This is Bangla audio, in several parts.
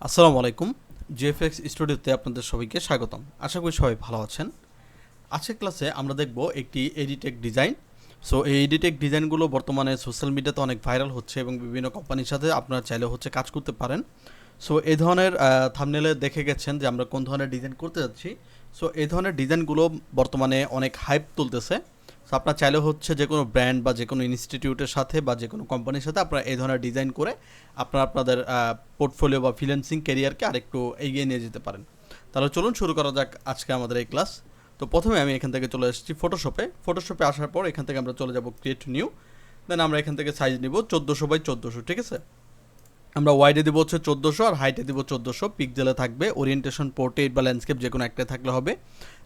আসসালামু আলাইকুম। জিএফএক্স স্টুডিওতে আপনাদের সবাইকে স্বাগতম। আশা করি সবাই ভালো আছেন। আজকের ক্লাসে আমরা দেখব একটি এডিটেক ডিজাইন। সো এই এডিটেক ডিজাইনগুলো বর্তমানে সোশ্যাল মিডিয়াতে অনেক ভাইরাল হচ্ছে এবং বিভিন্ন কোম্পানির সাথে আপনারা চাইলে কাজ করতে পারেন। সো এই ধরনের থাম্বনেলে দেখে গেছেন যে আমরা কোন ধরনের ডিজাইন করতে যাচ্ছি। সো এই ধরনের ডিজাইনগুলো বর্তমানে অনেক হাইপ তুলতেছে। সো আপনার চাইলে যে কোনো ব্র্যান্ড বা যে কোনো ইনস্টিটিউটের সাথে বা যে কোনো কোম্পানির সাথে আপনারা এই ধরনের ডিজাইন করে আপনাদের পোর্টফোলিও বা ফ্রিল্যান্সিং ক্যারিয়ারকে আরেকটু এগিয়ে নিয়ে যেতে পারেন। তাহলে চলুন শুরু করা যাক আজকে আমাদের এই ক্লাস। তো প্রথমে আমি এখান থেকে চলে এসেছি ফটোশপে আসার পর এখান থেকে আমরা চলে যাব ক্রিয়েট নিউ। দেন আমরা এখান থেকে সাইজ নিব 1400x1400, ঠিক আছে। আমরা ওয়াইডে দিব 1400 আর হাইটে দিব 1400। পিক্সেলে থাকবে, ওরিয়েন্টেশন পোর্ট্রেট বা ল্যান্ডস্কেপ যে কোনো একটা থাকলে হবে।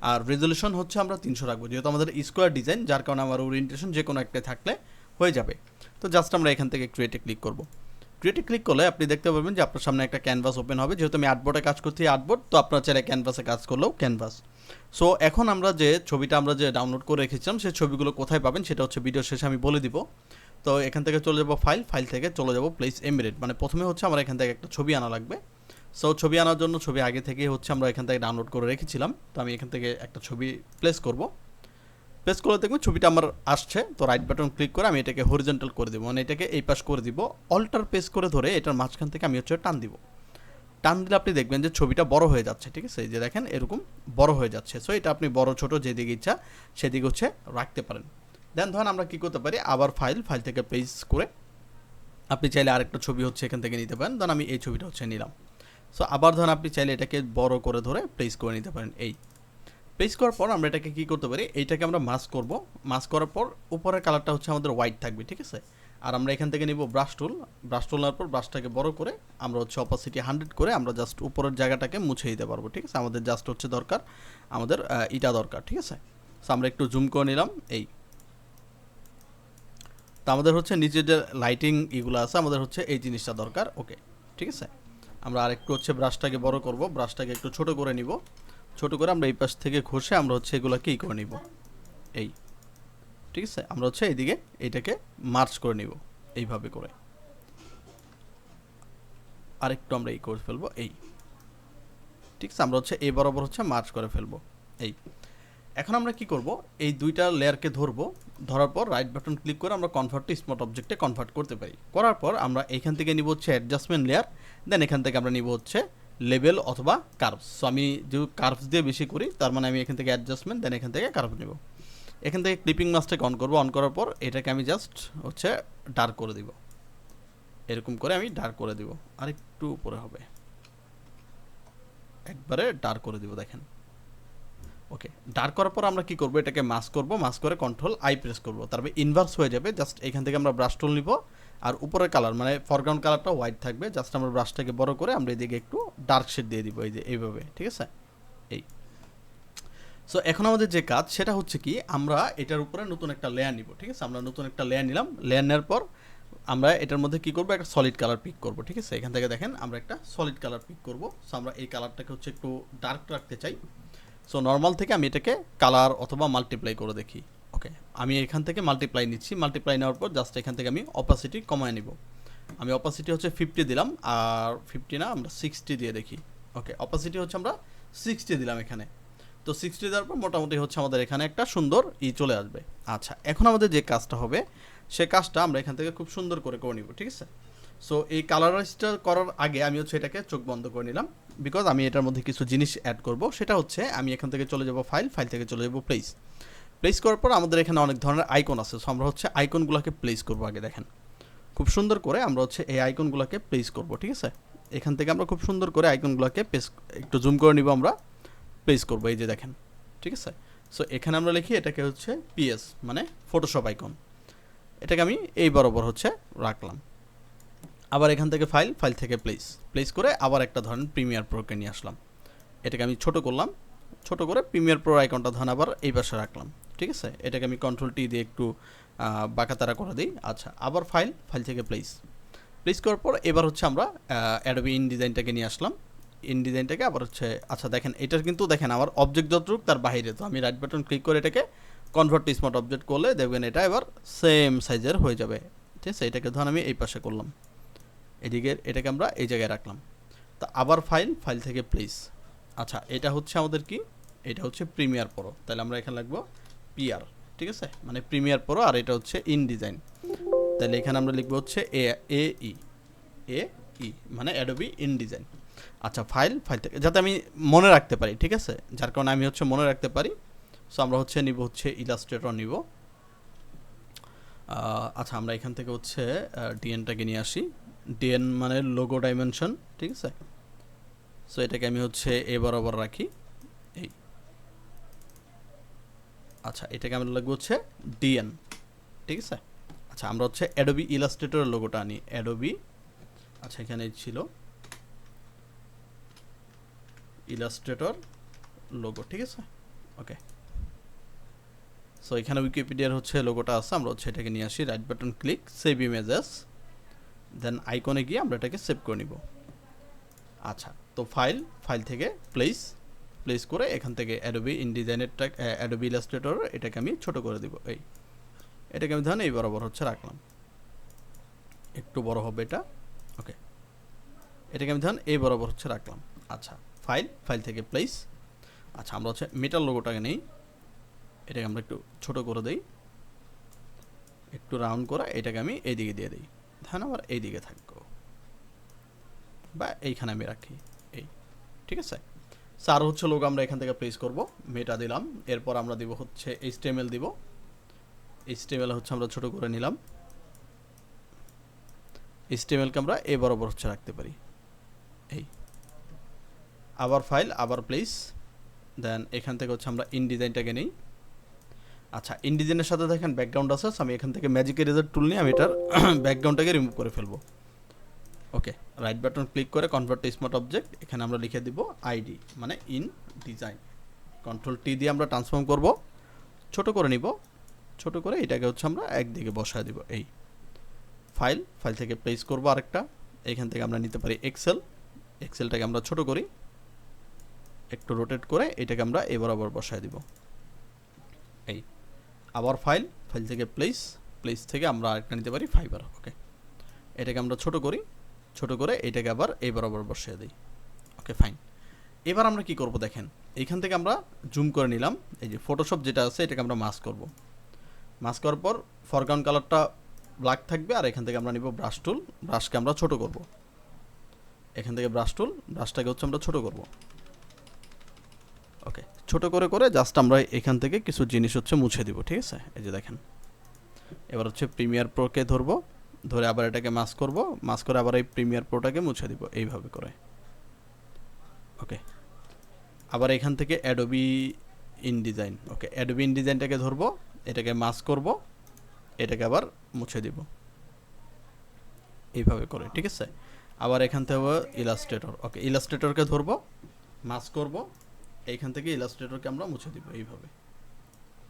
আর রেজলিউশন আমরা 300 রাখবো, যেহেতু আমাদের স্কোয়ার ডিজাইন, যার কারণে আমার ওরিয়েন্টেশন যে কোনো একটা থাকলে হয়ে যাবে। তো জাস্ট আমরা এখান থেকে ক্রিয়েটে ক্লিক করব। ক্রিয়েটে ক্লিক করলে আপনি দেখতে পাবেন যে আপনার সামনে একটা ক্যানভাস ওপেন হবে। যেহেতু আমি আর্টবোর্ডে কাজ করছি, আর্টবোর্ড, তো আপনার চাইলে ক্যানভাসে কাজ করলেও ক্যানভাস। সো এখন আমরা যে ছবিটা ডাউনলোড করে রেখেছিলাম সেই ছবিগুলো কোথায় পাবেন সেটা ভিডিও শেষে আমি বলে দিব। তো এখান থেকে চলে যাব ফাইল থেকে চলে যাব প্লেস এমিরেট। মানে প্রথমে আমার এখান থেকে একটা ছবি আনা লাগবে। সো ছবি আনার জন্য ছবি আগে থেকেই আমরা এখান থেকে ডাউনলোড করে রেখেছিলাম। তো আমি এখান থেকে একটা ছবি প্লেস করব। প্লেস করলে দেখবেন ছবিটা আমার আসছে। তো রাইট বাটন ক্লিক করে আমি এটাকে হরিজন্টাল করে দেবো, মানে এটাকে এই পাশ করে দিব। অল্টার প্রেস করে ধরে এটার মাঝখান থেকে আমি টান দিব। টান দিলে আপনি দেখবেন যে ছবিটা বড় হয়ে যাচ্ছে, ঠিক আছে। এই যে দেখেন এরকম বড় হয়ে যাচ্ছে। সো এটা আপনি বড় ছোট যেদিকে ইচ্ছা সেদিকে রাখতে পারেন। দেন ধরেন আমরা কী করতে পারি, আবার ফাইল থেকে পেজ করে আপনি চাইলে আরেকটা ছবি এখান থেকে নিতে পারেন। ধরেন আমি এই ছবিটা নিলাম। সো আবার ধরেন আপনি চাইলে এটাকে বড় করে ধরে প্লেস করে নিতে পারেন। এই প্লেস করার পর আমরা এটাকে কী করতে পারি, এইটাকে আমরা মাস্ক করব। মাস্ক করার পর উপরের কালারটা আমাদের হোয়াইট থাকবে, ঠিক আছে। আর আমরা এখান থেকে নিব ব্রাশ টুল নেওয়ার পর ব্রাশটাকে বড় করে আমরা অপাসিটি 100 করে আমরা জাস্ট উপরের জায়গাটাকে মুছে দিতে পারবো, ঠিক আছে। আমাদের জাস্ট দরকার আমাদের ইটা দরকার, ঠিক আছে। সো আমরা একটু জুম করে নিলাম। এই তো আমাদের নিচে যে লাইটিং এগুলো আছে, আমাদের এই জিনিসটা দরকার। ওকে, ঠিক আছে। আমরা আরেকটু ব্রাশটাকে বড় করব, ব্রাশটাকে একটু ছোট করে নিব। ছোট করে আমরা এই পাশ থেকে ঘষে আমরা এগুলোকে করে নিব। এই, ঠিক আছে। আমরা এইদিকে এইটাকে মার্চ করে নিব এইভাবে করে। আরেকটু আমরা করে ফেলবো। এই, ঠিক আছে। আমরা এই বরাবর মার্চ করে ফেলবো। এই, এখন আমরা কি করব, এই দুইটা লেয়ারকে ধরবো। ধরার পর রাইট বাটন ক্লিক করে আমরা কনভার্ট টু স্মার্ট অবজেক্টে কনভার্ট করতে পারি। করার পর আমরা এখান থেকে নিব অ্যাডজাস্টমেন্ট লেয়ার। দেন এখান থেকে আমরা নিব লেবেল অথবা কার্ভস। সো আমি যে কার্ভস দিয়ে বেশি করি, তার মানে আমি এখান থেকে অ্যাডজাস্টমেন্ট, দেন এখান থেকে কার্ভ নেব। এখান থেকে ক্লিপিং মাস্কটাকে অন করব। অন করার পর এটাকে আমি জাস্ট ডার্ক করে দিব। এরকম করে আমি ডার্ক করে দিব। আর একটু উপরে হবে, একবারে ডার্ক করে দিব, দেখেন। ওকে, ডার্ক করার পর আমরা কি করব, এটাকে মাস্ক করব। মাস্ক করে কন্ট্রোল আই প্রেস করব, তারপরে ইনভার্স হয়ে যাবে। জাস্ট এখান থেকে আমরা ব্রাশ টুল নিব। আর উপরের কালার মানে ফরগ্রাউন্ড কালারটা হোয়াইট থাকবে। জাস্ট আমরা ব্রাশটাকে বড় করে আমরা এদিকে একটু ডার্ক শেড দিয়ে দিব, এই যে এইভাবে, ঠিক আছে। এই, সো এখন আমাদের যে কাজ সেটা কি, আমরা এটার উপরে নতুন একটা লেয়ার নিব, ঠিক আছে। আমরা নতুন একটা লেয়ার নিলাম। লেয়ার নেওয়ার পর আমরা এটার মধ্যে কি করব, একটা সলিড কালার পিক করব, ঠিক আছে। এখান থেকে দেখেন আমরা একটা সলিড কালার পিক করব। সো আমরা এই কালারটাকে একটু ডার্ক রাখতে চাই। সো নর্মাল থেকে আমি এটাকে কালার অথবা মাল্টিপ্লাই করে দেখি। ওকে, আমি এখান থেকে মাল্টিপ্লাই নিচ্ছি। মাল্টিপ্লাই নেওয়ার পর জাস্ট এখান থেকে আমি অপাসিটি কমায় নিব। আমি অপাসিটি 50 দিলাম, আর 50 না, আমরা 60 দিয়ে দেখি। ওকে, অপাসিটি আমরা 60 দিলাম এখানে। তো 60 দেওয়ার পর মোটামুটি আমাদের এখানে একটা সুন্দর চলে আসবে। আচ্ছা, এখন আমাদের যে কাজটা হবে সে কাজটা আমরা এখান থেকে খুব সুন্দর করে নিব, ঠিক আছে। সো এই কালারাইজটা করার আগে আমি এটাকে চোখ বন্ধ করে নিলাম, বিকজ আমি এটার মধ্যে কিছু জিনিস অ্যাড করব। সেটা আমি এখান থেকে চলে যাব ফাইল থেকে চলে যাব প্লেস করার পর আমাদের এখানে অনেক ধরনের আইকন আছে। সো আমরা আইকনগুলোকে প্লেস করব। আগে দেখেন খুব সুন্দর করে আমরা এই আইকনগুলোকে প্লেস করব, ঠিক আছে। এখান থেকে আমরা খুব সুন্দর করে আইকনগুলোকে একটু জুম করে নিব, আমরা প্লেস করব। এই যে দেখেন, ঠিক আছে। সো এখানে আমরা লিখি এটাকে পিএস মানে ফটোশপ আইকন। এটাকে আমি এই বরাবর রাখলাম। আবার এখান থেকে ফাইল থেকে প্লেস করে আবার একটা ধরেন প্রিমিয়ার প্রোকে নিয়ে আসলাম। এটাকে আমি ছোট করলাম, ছোট করে প্রিমিয়ার প্রো আইকনটা ধরেন আবার এই পাশে রাখলাম, ঠিক আছে। এটাকে আমি কন্ট্রোল টি দিয়ে একটু বাঁকাতারা করে দিই। আচ্ছা, আবার ফাইল থেকে প্লেস করার পর এবার আমরা অ্যাডোবি ইনডিজাইনটাকে নিয়ে আসলাম। ইনডিজাইনটাকে আবার আচ্ছা দেখেন, এটার কিন্তু দেখেন আমার অবজেক্ট যতটুকু তার বাইরে। তো আমি রাইট বাটন ক্লিক করে এটাকে কনভার্ট টু স্মার্ট অবজেক্ট করলে দেখবেন এটা এবার সেম সাইজের হয়ে যাবে, ঠিক আছে। এটাকে ধরুন আমি এই পাশে করলাম, এদিকে এটাকে আমরা এই জায়গায় রাখলাম। তা আবার ফাইল থেকে প্লেস। আচ্ছা এটা হচ্ছে আমাদের কি, এটা হচ্ছে প্রিমিয়ার প্রো, তাহলে আমরা এখানে লিখবো পিআর, ঠিক আছে, মানে প্রিমিয়ার প্রো, আর এটা হচ্ছে ইনডিজাইন, তাহলে এখানে আমরা লিখবো হচ্ছে এ ই মানে অ্যাডোবি ইনডিজাইন। আচ্ছা ফাইল থেকে যাতে আমি মনে রাখতে পারি, ঠিক আছে, যার কারণে আমি হচ্ছে মনে রাখতে পারি, সো আমরা হচ্ছে নিব হচ্ছে ইলাস্ট্রেটর নিব। আচ্ছা আমরা এখান থেকে হচ্ছে ডিএনটাকে নিয়ে আসি, ডিএন মানে লোগো ডাইমেনশন, ঠিক আছে, সো এটাকে আমি হচ্ছে এ বরাবর রাখি এই। আচ্ছা এটাকে আমরা লিখবো হচ্ছে ডিএন, ঠিক আছে। আচ্ছা আমরা হচ্ছে অ্যাডোবি ইলাস্ট্রেটরের লোগোটা আনি, অ্যাডোবি, আচ্ছা এখানে ছিল ইলাস্ট্রেটর লোগো, ঠিক আছে, ওকে। সো এখানে উইকিপিডিয়ার হচ্ছে লোগোটা আছে, আমরা হচ্ছে এটাকে নিয়ে আসি, right button click, save images, then আইকনে গিয়ে আমরা এটাকে সেভ করে নিব। আচ্ছা তো ফাইল থেকে প্লেস করে এখান থেকে অ্যাডোবি ইনডিজাইনেরটা, অ্যাডোবি ইলাস্ট্রেটর এটাকে আমি ছোট করে দিব, এই এটাকে আমি ধরেন এই বরাবর হচ্ছে রাখলাম, একটু বড় হবে এটা, ওকে, এটাকে আমি ধরেন এই বরাবর হচ্ছে রাখলাম। আচ্ছা ফাইল থেকে প্লেস। আচ্ছা আমরা হচ্ছে মেটাল লোগোটাকে নেই, এটাকে আমরা একটু ছোট করে দেই, একটু রাউন্ড করে এটাকে আমি এইদিকে দিয়ে দিই, ধরেন আবার এইদিকে থাকবো বা এইখানে আমি রাখি, এই, ঠিক আছে। আর হচ্ছে লোগো আমরা এখান থেকে প্লেস করব, মেটা দিলাম, এরপর আমরা দিব হচ্ছে এইচটিএমএল দিব, এইচটিএমএল হচ্ছে আমরা ছোট করে নিলাম, এইচটিএমএলকে আমরা এ বরাবর হচ্ছে রাখতে পারি, এই, আবার ফাইল আবার প্লেস, দেন এখান থেকে হচ্ছে আমরা ইনডিজাইনটাকে নেই। আচ্ছা ইনডিজাইনের সাথে দেখেন ব্যাকগ্রাউন্ড আছে, আমি এখান থেকে ম্যাজিক এরেজার টুল নিয়ে আমি এটার ব্যাকগ্রাউন্ডটাকে রিমুভ করে ফেলবো, ওকে। রাইট বাটন ক্লিক করে কনভার্ট টু স্মার্ট অবজেক্ট, এখানে আমরা লিখে দিব আইডি মানে ইন ডিজাইন, কন্ট্রোল টি দিয়ে আমরা ট্রান্সফর্ম করব, ছোট করে নিব, ছোট করে এটাকে হচ্ছে আমরা একদিকে বসায় দিব, এই ফাইল থেকে প্লেস করব আরেকটা, এখান থেকে আমরা নিতে পারি এক্সেলটাকে আমরা ছোট করি, একটু রোটেট করে এটাকে আমরা এ বরাবর বসায় দিব, এই, আবার ফাইল থেকে প্লেস থেকে আমরা আরেকটা নিতে পারি ফাইবার, ওকে, এটাকে আমরা ছোট করি, ছোট করে এটাকে আবার এই বরাবর বসিয়ে দিই, ওকে ফাইন। এবার আমরা কি করব দেখেন, এইখান থেকে আমরা জুম করে নিলাম, এই যে ফটোশপ যেটা আছে এটাকে আমরা মাস্ক করব, মাস্ক করার পর ফরগ্রাউন্ড কালারটা ব্ল্যাক থাকবে, আর এখান থেকে আমরা নিব ব্রাশ টুল, ব্রাশকে আমরা ছোট করব, এখান থেকে ব্রাশটাকে হচ্ছে আমরা ছোট করব, ওকে, ছোট করে করে জাস্ট আমরা এখান থেকে কিছু জিনিস হচ্ছে মুছে দিব, ঠিক আছে, এই যে দেখেন। এবার হচ্ছে প্রিমিয়ার প্রোকে ধরবো, ধরে আবার এটাকে মাস্ক করব, মাস্ক করে আবার এই প্রিমিয়ার প্রোটাকে মুছে দিব এইভাবে করে, ওকে। আবার এখান থেকে অ্যাডোবি ইনডিজাইন, ওকে, অ্যাডোবি ইনডিজাইনটাকে ধরবো, এটাকে মাস্ক করব, এটাকে আবার মুছে দিব এইভাবে করে, ঠিক আছে। আবার এখান থেকে ইলাস্ট্রেটর, ওকে, ইলাস্ট্রেটরকে ধরবো, মাস্ক করব, এইখান থেকে ইলাস্ট্রেটরকে আমরা মুছে দিব এইভাবে,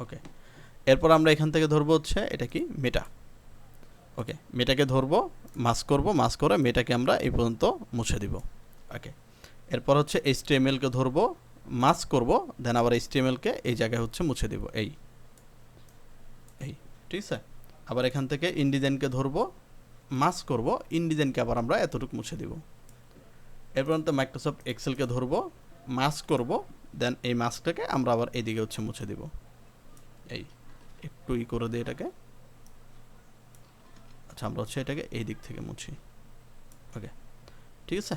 ওকে। এরপর আমরা এখান থেকে ধরবো হচ্ছে এটা কি মেটা, ওকে, মেটাকে ধরবো, মাস্ক করব, মাস্ক করে মেটাকে আমরা এই পর্যন্ত মুছে দিব, ওকে। এরপর হচ্ছে এইচটিএমএলকে ধরবো, মাস্ক করব, দেন আবার এইচটিএমএলকে এই জায়গায় হচ্ছে মুছে দিব, এই, ঠিক আছে। আবার এখান থেকে ইনডিজাইনকে ধরবো, মাস্ক করব, ইনডিজাইনকে আবার আমরা এতটুকু মুছে দিব। এরপর মাইক্রোসফট এক্সেলকে ধরবো, মাস্ক করব, দেন এই মাস্কটাকে আমরা আবার এইদিকে হচ্ছে মুছে দিব, এই, একটু করে দিই এটাকে, আচ্ছা আমরা হচ্ছে এটাকে এই দিক থেকে মুছি, ওকে, ঠিক আছে।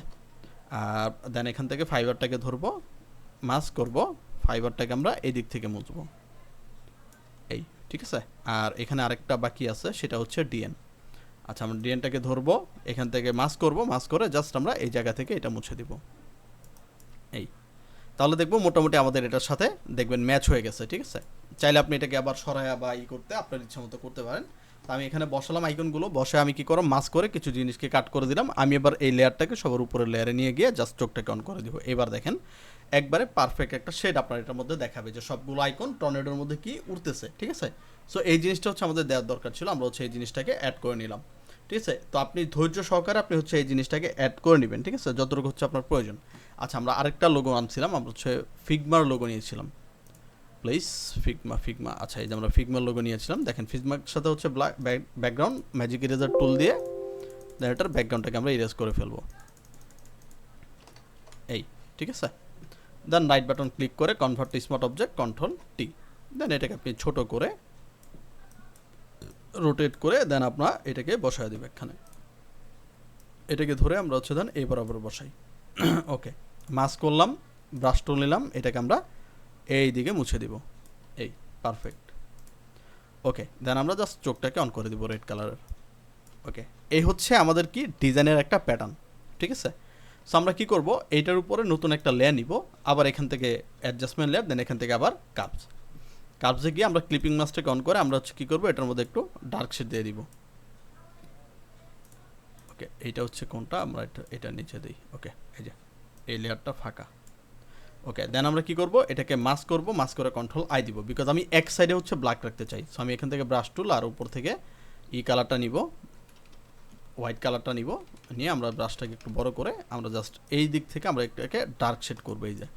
আর দেন এখান থেকে ফাইবারটাকে ধরবো, মাস্ক করব, ফাইবারটাকে আমরা এই দিক থেকে মুছবো, এই, ঠিক আছে। আর এখানে আরেকটা বাকি আছে, সেটা হচ্ছে ডিএন। আচ্ছা আমরা ডিএনটাকে ধরবো, এখান থেকে মাস্ক করব, মাস্ক করে জাস্ট আমরা এই জায়গা থেকে এটা মুছে দিব, এই, তাহলে দেখবো মোটামুটি আমাদের এটার সাথে দেখবেন ম্যাচ হয়ে গেছে, ঠিক আছে। চাইলে আপনি এটাকে আবার সরায়া বা করতে আপনার ইচ্ছা মতো করতে পারেন। তো আমি এখানে বসালাম আইকনগুলো, বসে আমি কি করব, মাস্ক করে কিছু জিনিসকে কাট করে দিলাম, আমি এবার এই লেয়ারটাকে সবার উপরের লেয়ারে নিয়ে গিয়ে জাস্ট চোখটাকে অন করে দিব। এবার দেখেন একবারে পারফেক্ট একটা শেড আপনার এটার মধ্যে দেখাবে যে সবগুলো আইকন টর্নেডোর মধ্যে কি উঠতেছে, ঠিক আছে। সো এই জিনিসটা হচ্ছে আমাদের দেওয়ার দরকার ছিল, আমরা হচ্ছে এই জিনিসটাকে অ্যাড করে নিলাম, ঠিক আছে। তো আপনি ধৈর্য সহকারে আপনি হচ্ছে এই জিনিসটাকে অ্যাড করে নেবেন, ঠিক আছে, যতটুকু হচ্ছে আপনার প্রয়োজন। আচ্ছা আমরা আরেকটা লোগো আনছিলাম, আমরা হচ্ছে ফিগমার লোগো নিয়েছিলাম, প্লিজ ফিগমা, আচ্ছা এই যে আমরা ফিগমার লোগো নিয়েছিলাম, দেখেন ফিগমার সাথে হচ্ছে ব্যাকগ্রাউন্ড ম্যাজিক ইরেজার টুল দিয়ে দেন এটার ব্যাকগ্রাউন্ডটাকে আমরা ইরেজ করে ফেলবো, এই, ঠিক আছে। দেন রাইট বাটন ক্লিক করে convert to smart object, control T. Then এটাকে আপনি ছোট করে রোটেট করে দেন আপনার এটাকে বসায় দেবে এখানে। এটাকে ধরে আমরা হচ্ছে দেন এই বরাবর বসাই। ওকে, মাস্ক করলাম, ব্রাশ টুল নিলাম, এটাকে আমরা এই দিকে মুছে দিব। এই, পারফেক্ট। ওকে, দেন আমরা জাস্ট চোখটাকে অন করে দিব রেড কালারের। ওকে, এই হচ্ছে আমাদের কি ডিজাইনের একটা প্যাটার্ন, ঠিক আছে। সো আমরা কি করব, এইটার উপরে নতুন একটা লেয়ার নিব, আবার এখান থেকে অ্যাডজাস্টমেন্ট লেয়ার, দেন এখান থেকে আবার কার্ভস। কার্ভসে গিয়ে আমরা ক্লিপিং মাস্কটাকে অন করে আমরা হচ্ছে কী করবো, এটার মধ্যে একটু ডার্ক শেড দিয়ে দিব। ওকে, এইটা হচ্ছে কোনটা, আমরা এটা নিচে দিই। ওকে, এই যে এই লেয়ারটা ফাঁকা। ওকে, দেন আমরা কি করব, এটাকে মাস্ক করব, মাস্ক করে কন্ট্রোল আই দিব, বিকজ আমি এক সাইডে হচ্ছে ব্ল্যাক রাখতে চাই। সো আমি এখান থেকে ব্রাশ টুল আর উপর থেকে ই কালারটা নিব, হোয়াইট কালারটা নিব, নিয়ে আমরা ব্রাশটাকে একটু বড় করে আমরা জাস্ট এই দিক থেকে আমরা এটাকে ডার্ক শেড করবো। এই যে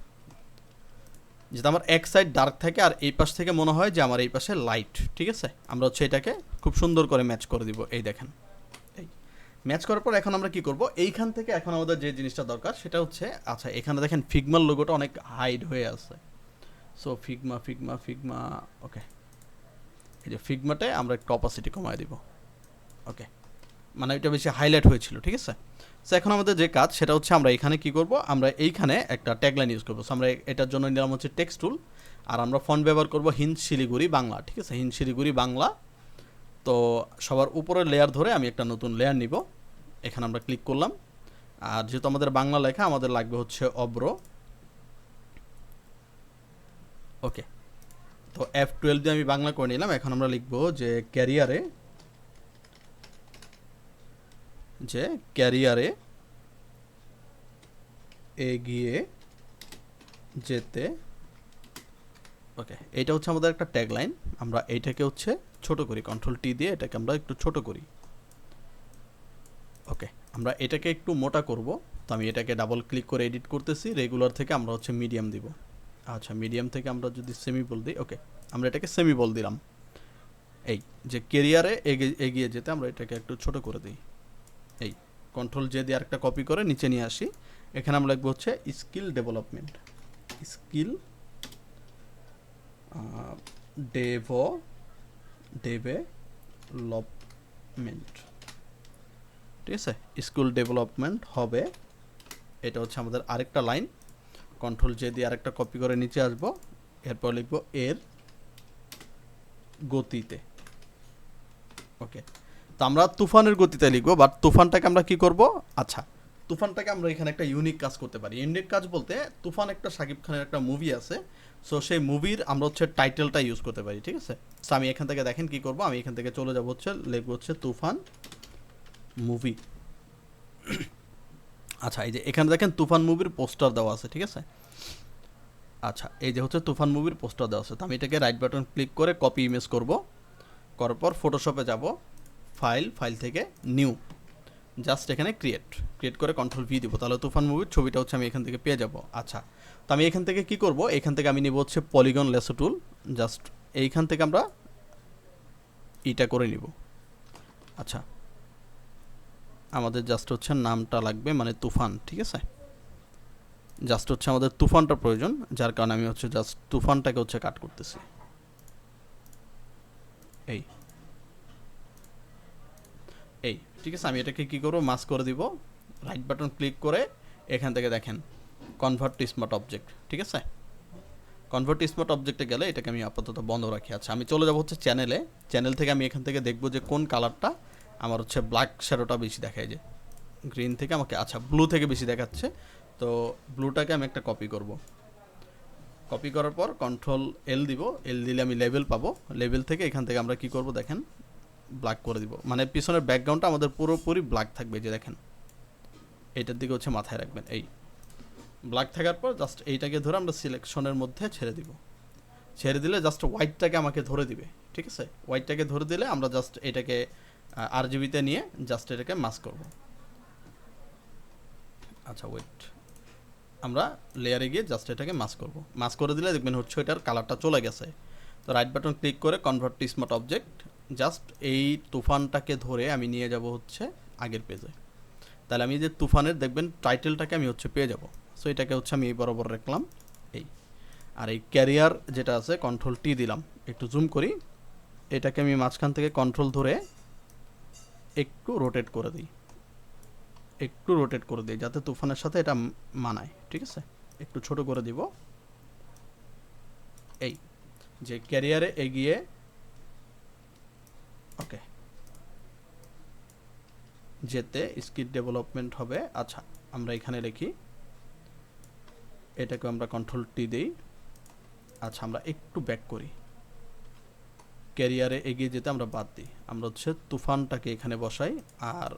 যেটা আমার এক সাইড ডার্ক থাকে আর এই পাশ থেকে মনে হয় যে আমার এই পাশে লাইট, ঠিক আছে। আমরা হচ্ছে এটাকে খুব সুন্দর করে ম্যাচ করে দিব। এই দেখেন, এই ম্যাচ করার পর এখন আমরা কি করব, এইখান থেকে এখন আমাদের যে জিনিসটা দরকার সেটা হচ্ছে, আচ্ছা এখানে দেখেন ফিগমার লোগোটা অনেক হাইড হয়ে আছে। সো ফিগমা ফিগমা ফিগমা, ওকে, এই যে ফিগমাতে আমরা একটু অপাসিটি কমায় দিব। ওকে, মানে এটা বেশি হাইলাইট হয়েছিল, ঠিক আছে। সো এখন আমাদের যে কাজ সেটা হচ্ছে আমরা এখানে কি করব, আমরা এইখানে একটা ট্যাগলাইন ইউজ করবো। সো আমরা এটার জন্য নিলাম হচ্ছে টেক্সট টুল, আর আমরা ফন্ট ব্যবহার করব হিন্দ শিলিগুড়ি বাংলা, ঠিক আছে, হিন্দ শিলিগুড়ি বাংলা। তো সবার উপরের লেয়ার ধরে আমি একটা নতুন লেয়ার নিব, এখানে আমরা ক্লিক করলাম। আর যেহেতু আমাদের বাংলা লেখা, আমাদের লাগবে হচ্ছে অব্র। ওকে, তো F12 দিয়ে আমি বাংলা করে নিলাম। এখন আমরা লিখব যে ক্যারিয়ারে এগিয়ে যেতে। ওকে, এটা হচ্ছে আমাদের একটা ট্যাগলাইন। আমরা এইটাকে হচ্ছে ছোট করি, কন্ট্রোল টি দিয়ে এটাকে আমরা একটু ছোট করি। ওকে, আমরা এটাকে একটু মোটা করব। তো আমি এটাকে ডাবল ক্লিক করে এডিট করতেছি, রেগুলার থেকে আমরা হচ্ছে মিডিয়াম দিব। আচ্ছা, মিডিয়াম থেকে আমরা যদি সেমি বল দিই, ওকে, আমরা এটাকে সেমি বল দিলাম। এই যে ক্যারিয়ারে এগিয়ে যেতে আমরা এটাকে একটু ছোট করে দিই। এই কন্ট্রোল জে দিয়ে আরেকটা কপি করে নিচে নিয়ে আসি। এখানে আমরা লিখবো হচ্ছে স্কিল ডেভেলপমেন্ট, স্কিল ডেভেলপমেন্ট, ঠিক আছে, স্কুল ডেভেলপমেন্ট হবে। এটা হচ্ছে আমাদের আরেকটা লাইন। কন্ট্রোল জে দিয়ে আরেকটা কপি করে নিচে আসবো, এরপর লিখবো এর গতিতে। ওকে, তো আমরা তুফানের গতিতে লিখবো, বাট তুফানটাকে আমরা কি করব, আচ্ছা তুফানটাকে আমরা এখানে একটা ইউনিক কাজ করতে পারি। ইউনিক কাজ বলতে, তুফান একটা শাকিব খানের একটা মুভি আছে, সো সেই মুভির আমরা হচ্ছে টাইটেলটা ইউজ করতে পারি, ঠিক আছে। সো আমি এখান থেকে দেখেন কি করব, আমি এখান থেকে চলে যাব হচ্ছে, লিখবো হচ্ছে তুফান মুভি। আচ্ছা, এই যে এখানে দেখেন তুফান মুভির পোস্টার দেওয়া আছে, ঠিক আছে। আচ্ছা, এই যে হচ্ছে তুফান মুভির পোস্টার দেওয়া আছে। তো আমি এটাকে রাইট বাটন ক্লিক করে কপি ইমেজ করব, করার পর ফটোশপে যাব, ফাইল থেকে নিউ, জাস্ট এখানে ক্রিয়েট করে কন্ট্রোল ভি দিব, তাহলে তুফান মুভির ছবিটা হচ্ছে আমি এখান থেকে পেয়ে যাব। আচ্ছা, তো আমি এখান থেকে কি করব, এখান থেকে আমি নিব হচ্ছে পলিগন লেসো টুল, জাস্ট এইখান থেকে আমরা এটা করে নিব। আচ্ছা, আমাদের জাস্ট হচ্ছে নামটা লাগবে, মানে তুফান, ঠিক আছে, জাস্ট হচ্ছে আমাদের তুফানটা প্রয়োজন, যার কারণে আমি হচ্ছে জাস্ট তুফানটাকে হচ্ছে কাট করতেছি। এই ঠিক আছে, আমি এটাকে কি করবো, মাস্ক করে দিব, রাইট বাটন ক্লিক করে এখান থেকে দেখেন কনভার্ট টু স্মার্ট অবজেক্ট, ঠিক আছে। কনভার্ট টু স্মার্ট অবজেক্টে গেলে এটাকে আমি আপাতত বন্ধ রাখি। আচ্ছা, আমি চলে যাবো হচ্ছে চ্যানেল থেকে আমি এখান থেকে দেখবো যে কোন কালারটা আমার হচ্ছে ব্ল্যাক শ্যাডোটা বেশি দেখায়, যে গ্রিন থেকে আমাকে, আচ্ছা ব্লু থেকে বেশি দেখাচ্ছে। তো ব্লুটাকে আমি একটা কপি করব, কপি করার পর কন্ট্রোল এল দিব, এল দিলে আমি লেভেল পাবো। লেভেল থেকে এখান থেকে আমরা কি করব, দেখেন ব্ল্যাক করে দিব, মানে পিছনের ব্যাকগ্রাউন্ডটা আমাদের পুরোপুরি ব্ল্যাক থাকবে, যে দেখেন এইটার দিকে হচ্ছে মাথায় রাখবেন। এই ব্ল্যাক থাকার পর জাস্ট এইটাকে ধরে আমরা সিলেকশনের মধ্যে ছেড়ে দিব, ছেড়ে দিলে জাস্ট হোয়াইটটাকে আমাকে ধরে দিবে, ঠিক আছে। হোয়াইটটাকে ধরে দিলে আমরা জাস্ট এটাকে RGB-তে নিয়ে জাস্ট এটাকে মাস্ক করব। আচ্ছা ওয়েট, আমরা লেয়ারে গিয়ে জাস্ট এটাকে মাস্ক করব, মাস্ক করে দিলে দেখবেন হচ্ছে এটার কালারটা চলে গেছে। তো রাইট বাটন ক্লিক করে convert to smart object, just এই তুফানটাকে ধরে আমি নিয়ে যাব হচ্ছে আগের পেজে, তাহলে আমি যে তুফানের দেখবেন টাইটেলটাকে আমি হচ্ছে পেয়ে যাব। সো এটাকে হচ্ছে আমি এই বরাবর রাখলাম এই। আর এই ক্যারিয়ার যেটা আছে কন্ট্রোল টি দিলাম, একটু জুম করি, এটাকে আমি মাঝখান থেকে কন্ট্রোল ধরে একটু রোটেট করে দিই, একটু রোটেট করে দিই যাতে তুফানের সাথে এটা মানায়, ঠিক আছে। একটু ছোট করে দিব এই, যে ক্যারিয়ারে এগিয়ে, ওকে, যেতে স্কিল ডেভেলপমেন্ট হবে। আচ্ছা আমরা এখানে লিখি, এটাকে আমরা কন্ট্রোল টি দিই। আচ্ছা আমরা একটু ব্যাক করি, ক্যারিয়ারে এগিয়ে যেতে আমরা বাদ দিই, আমরা হচ্ছে তুফানটাকে এখানে বসাই, আর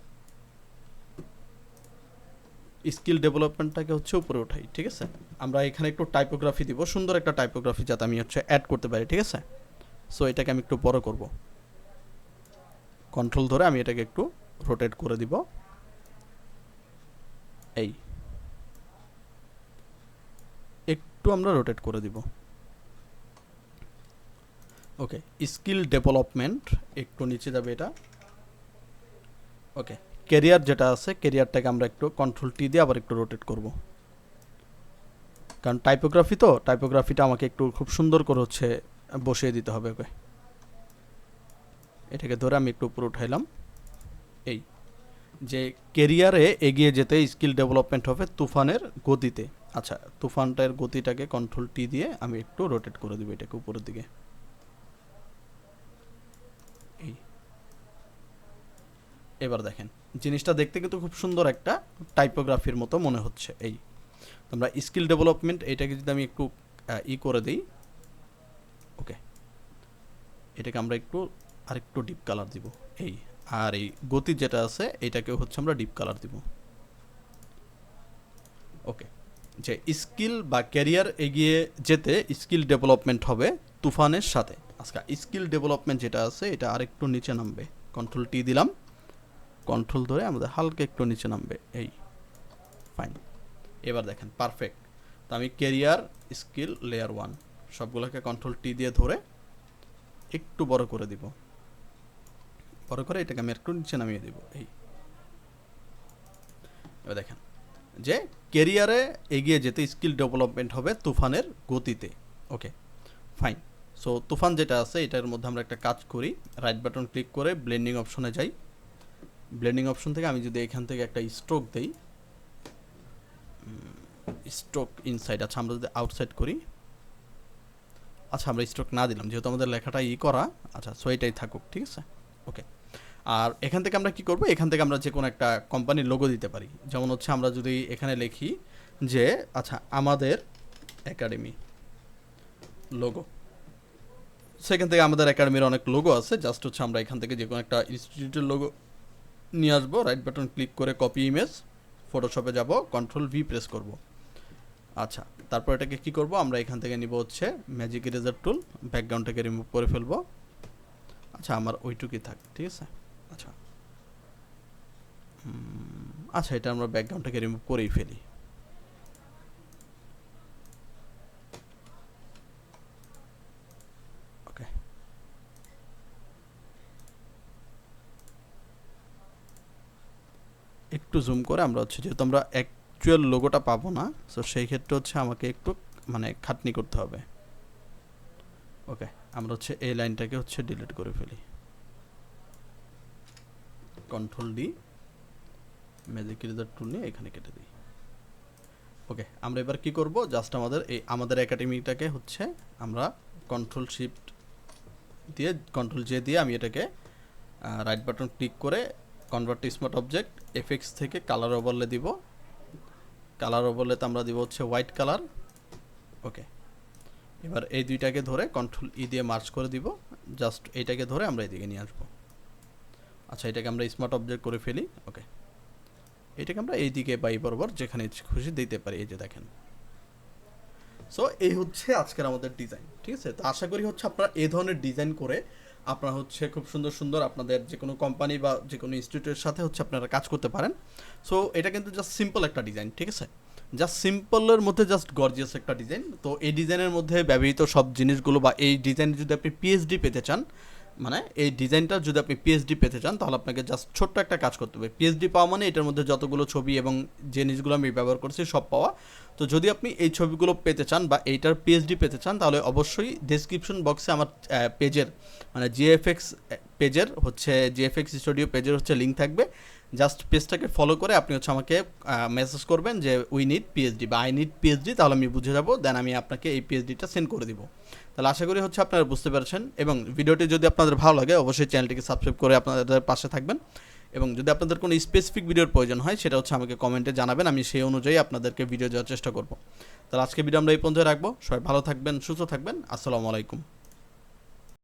স্কিল ডেভেলপমেন্টটাকে হচ্ছে উপরে উঠাই, ঠিক আছে। আমরা এখানে একটু টাইপোগ্রাফি দিব, সুন্দর একটা টাইপোগ্রাফি যাতে আমি হচ্ছে অ্যাড করতে পারি, ঠিক আছে। সো এটাকে আমি একটু বড় করব, কন্ট্রোল ধরে আমি এটাকে একটু রোটেট করে দিব এই, একটু আমরা রোটেট করে দিব, ওকে। স্কিল ডেভেলপমেন্ট একটু নিচে যাবে এটা, ওকে। ক্যারিয়ার যেটা আছে ক্যারিয়ারটাকে আমরা একটু কন্ট্রোল টি দিয়ে আবার একটু রোটেট করব, কারণ টাইপোগ্রাফি তো, টাইপোগ্রাফিটা আমাকে একটু খুব সুন্দর করে হচ্ছে বসিয়ে দিতে হবে, ওকে। এটাকে ধরে আমি একটু উপরে উঠাইলাম এই, যে ক্যারিয়ারে এগিয়ে যেতে স্কিল ডেভেলপমেন্ট হবে তুফানের গতিতে। আচ্ছা তুফানটার গতিটাকে কন্ট্রোল টি দিয়ে আমি একটু রোটেট করে দিব এটাকে উপরের দিকে এই। এবার দেখেন জিনিসটা দেখতে কিন্তু খুব সুন্দর একটা টাইপোগ্রাফির মতো মনে হচ্ছে এই। আমরা স্কিল ডেভেলপমেন্ট এটাকে যদি আমি একটু করে দিই, ওকে, এটাকে আমরা একটু আরেকটু ডিপ কালার দিব এই। আর এই গতি যেটা আছে এটাকে হচ্ছে আমরা ডিপ কালার দিব, ওকে। যে স্কিল বা ক্যারিয়ার এগিয়ে যেতে স্কিল ডেভেলপমেন্ট হবে তুফানের সাথে। আজকে স্কিল ডেভেলপমেন্ট যেটা আছে এটা আরেকটু নিচে নামবে, কন্ট্রোল টি দিলাম, কন্ট্রোল ধরে আমাদের হালকা একটু নিচে নামবে এই, ফাইন। এবার দেখেন পারফেক্ট। তো আমি ক্যারিয়ার স্কিল লেয়ার 1 সবগুলোকে কন্ট্রোল টি দিয়ে ধরে একটু বড় করে দিব, বড় করে এটাকে আমি একটু নিচে নামিয়ে দিব এই। এবার দেখেন যে ক্যারিয়ারে এগিয়ে যেতে স্কিল ডেভেলপমেন্ট হবে তুফানের গতিতে, ওকে ফাইন। সো তুফান যেটা আছে এটার মধ্যে আমরা একটা কাজ করি, রাইট বাটন ক্লিক করে ব্লেন্ডিং অপশনে যাই। ব্লেন্ডিং অপশন থেকে আমি যদি এখান থেকে একটা স্ট্রোক দেই, স্ট্রোক ইনসাইড, আচ্ছা আমরা যদি আউটসাইড করি, আচ্ছা আমরা স্ট্রোক না দিলাম যেহেতু আমাদের লেখাটা করা, আচ্ছা সো এটাই থাকুক, ঠিক আছে, ওকে। আর এখান থেকে আমরা কি করব, এখান থেকে আমরা যে কোনো একটা কোম্পানির লোগো দিতে পারি, যেমন হচ্ছে আমরা যদি এখানে লিখি যে আচ্ছা আমাদের একাডেমি লোগো, সেখান থেকে আমাদের একাডেমির অনেক লোগো আছে, জাস্ট হচ্ছে আমরা এখান থেকে যে কোনো একটা ইনস্টিটিউটের লোগো নিয়ে আসবো, রাইট বাটন ক্লিক করে কপি ইমেজ, ফটোশপে যাব, কন্ট্রোল ভি প্রেস করব। আচ্ছা তারপর এটাকে কি করব, আমরা এখান থেকে নিব হচ্ছে ম্যাজিক ইরেজার টুল, ব্যাকগ্রাউন্ডটাকে রিমুভ করে ফেলবো। আচ্ছা আমার ওইটুকুই থাক, ঠিক আছে। আচ্ছা আচ্ছা এটা আমরা ব্যাকগ্রাউন্ডটাকে রিমুভ করেই ফেলি, ওকে। একটু জুম করে আমরা হচ্ছে যেহেতু আমরা অ্যাকচুয়াল লোগোটা পাবো না, সো সেই ক্ষেত্রে হচ্ছে আমাকে একটু মানে খাটনি করতে হবে, ওকে। আমরা হচ্ছে এই লাইনটাকে হচ্ছে ডিলিট করে ফেলি, কন্ট্রোল ডি, ম্যাজিক ইরেজার টুল নিয়ে এখানে কেটে দিই, ওকে। আমরা এবার কি করব, জাস্ট আমাদের একাডেমিটাকে হচ্ছে আমরা কন্ট্রোল শিফট দিয়ে কন্ট্রোল জে দিয়ে আমি এটাকে রাইট বাটন ক্লিক করে convert to smart object FX থেকে কালার ওভারলে দিব, কালার ওভারলেতে আমরা দিব হচ্ছে হোয়াইট কালার, ওকে। এবার এই দুইটাকে ধরে কন্ট্রোল ই দিয়ে মার্চ করে দিব, জাস্ট এইটাকে ধরে আমরা এদিকে নিয়ে আসবো। আচ্ছা এটাকে আমরা স্মার্ট অবজেক্ট করে ফেলি, ওকে। এটাকে আমরা এইদিকে বা এই বরাবর যেখানে খুশি দিতে পারি, এই যে দেখেন। সো এই হচ্ছে আজকের আমাদের ডিজাইন, ঠিক আছে। তো আশা করি হচ্ছে আপনারা এই ধরনের ডিজাইন করে আপনারা হচ্ছে খুব সুন্দর সুন্দর আপনাদের যে কোনো কোম্পানি বা যে কোনো ইনস্টিটিউটের সাথে হচ্ছে আপনারা কাজ করতে পারেন। সো এটা কিন্তু জাস্ট সিম্পল একটা ডিজাইন, ঠিক আছে, জাস্ট সিম্পলের মধ্যে জাস্ট গর্জিয়াস একটা ডিজাইন। তো এই ডিজাইনের মধ্যে ব্যবহৃত সব জিনিসগুলো বা এই ডিজাইন যদি আপনি পিএইচডি পেতে চান, মানে এই ডিজাইনটা যদি আপনি পিএইচডি পেতে চান তাহলে আপনাকে জাস্ট ছোট্ট একটা কাজ করতে হবে। পিএইচডি পাওয়া মানে এটার মধ্যে যতগুলো ছবি এবং যে জিনিসগুলো আমি ব্যবহার করছি সব পাওয়া। তো যদি আপনি এই ছবিগুলো পেতে চান বা এইটার পিএইচডি পেতে চান তাহলে অবশ্যই ডেসক্রিপশন বক্সে আমার পেজের মানে জিএফএক্স পেজের হচ্ছে জিএফএক্স স্টুডিও পেজের হচ্ছে লিঙ্ক থাকবে। জাস্ট পেজটাকে ফলো করে আপনি হচ্ছে আমাকে মেসেজ করবেন যে উই নিড পিএইচডি বা আই নিড পিএইচডি, তাহলে আমি বুঝে যাবো, দেন আমি আপনাকে এই পিএইচডিটা সেন্ড করে দিব। তাহলে আশা করি হচ্ছে আপনারা বুঝতে পারছেন, এবং ভিডিওটি যদি আপনাদের ভালো লাগে অবশ্যই চ্যানেলটিকে সাবস্ক্রাইব করে আপনাদের পাশে থাকবেন, এবং যদি আপনাদের কোনো স্পেসিফিক ভিডিওর প্রয়োজন হয় সেটা হচ্ছে আমাকে কমেন্টে জানাবেন, আমি সেই অনুযায়ী আপনাদেরকে ভিডিও দেওয়ার চেষ্টা করব। তাহলে আজকে ভিডিও আমরা এই পর্যন্ত রাখবো। সবাই ভালো থাকবেন, সুস্থ থাকবেন। আসসালামু আলাইকুম।